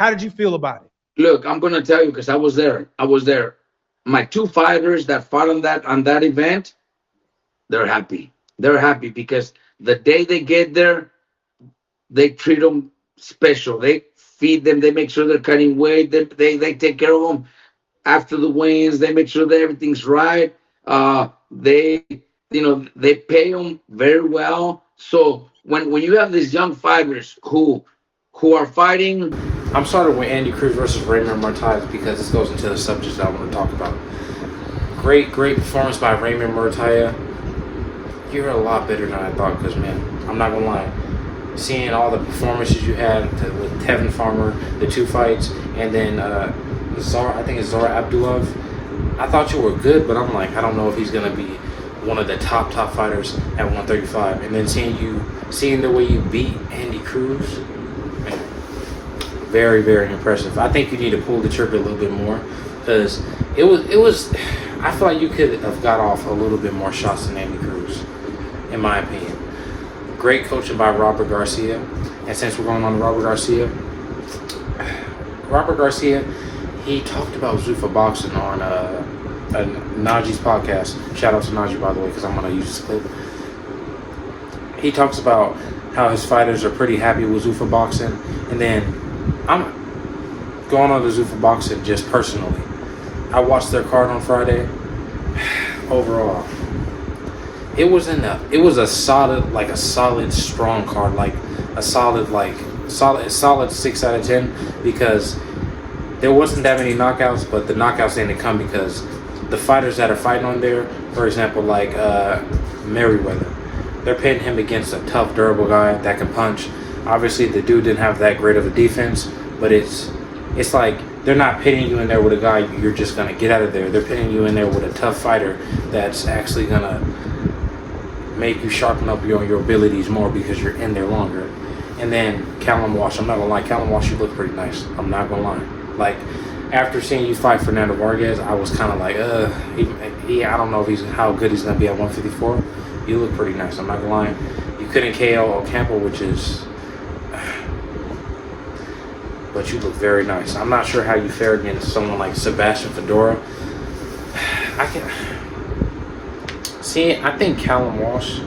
How did you feel about it? Look, I'm gonna tell you because I was there. I was there. My two fighters that fought on that event, they're happy. They're happy because the day they get there, they treat them special. They feed them. They make sure they're cutting weight. They take care of them after the weigh-ins. They make sure that everything's right. They they pay them very well. So when you have these young fighters who are fighting. I'm starting with Andy Cruz versus Raymond Muratalla because this goes into the subject that I want to talk about. Great performance by Raymond Muratalla. You're a lot better than I thought because, man, I'm not going to lie. Seeing all the performances you had with Tevin Farmer, the two fights, and then Zara Abdulov, I thought you were good, but I'm like, I don't know if he's going to be one of the top fighters at 135. And then seeing the way you beat Andy Cruz, man, very, very impressive. I think you need to pull the trigger a little bit more because it was. I feel like you could have got off a little bit more shots than Andy Cruz, in my opinion. Great coaching by Robert Garcia. And since we're going on to Robert Garcia, he talked about Zuffa boxing on Najee's podcast. Shout out to Najee, by the way, because I'm going to use this clip. He talks about how his fighters are pretty happy with Zuffa boxing. And then I'm going on to Zuffa boxing just personally. I watched their card on Friday. Overall, it was a solid strong card, like a solid 6 out of 10 because there wasn't that many knockouts, but the knockouts didn't come because the fighters that are fighting on there, for example, like Merriweather, they're pitting him against a tough, durable guy that can punch. Obviously, the dude didn't have that great of a defense, but it's like they're not pitting you in there with a guy you're just going to get out of there. They're pitting you in there with a tough fighter that's actually going to make you sharpen up your abilities more because you're in there longer. And then Callum Walsh, I'm not going to lie, Callum Walsh, you look pretty nice. I'm not going to lie. Like, after seeing you fight Fernando Vargas, I was kind of like, I don't know if how good he's going to be at 154. You look pretty nice. I'm not going to lie. You couldn't KO Ocampo, which is... but you look very nice. I'm not sure how you fared against someone like Sebastian Fedora. I think Callum Walsh.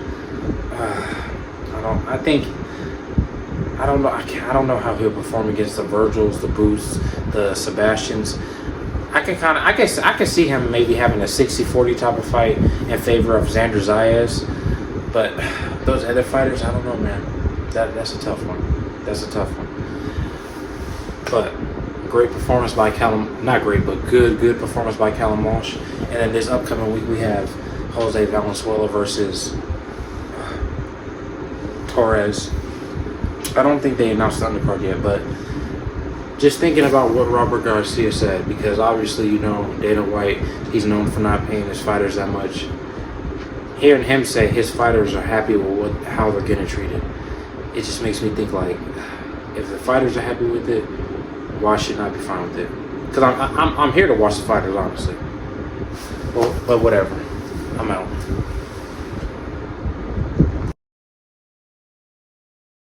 I don't know how he'll perform against the Virgils, the Booths, the Sebastians. I can see him maybe having a 60-40 type of fight in favor of Xander Zayas. But those other fighters, I don't know, man. That's a tough one. But great performance by Callum, not great, but good performance by Callum Walsh. And then this upcoming week we have Jose Valenzuela versus Torres. I don't think they announced the undercard yet, but just thinking about what Robert Garcia said, because obviously, Dana White, he's known for not paying his fighters that much. Hearing him say his fighters are happy with how they're getting treated, it just makes me think like, if the fighters are happy with it, why should I be fine with it? Because I'm here to watch the fighters, honestly. Well, but whatever. I'm out.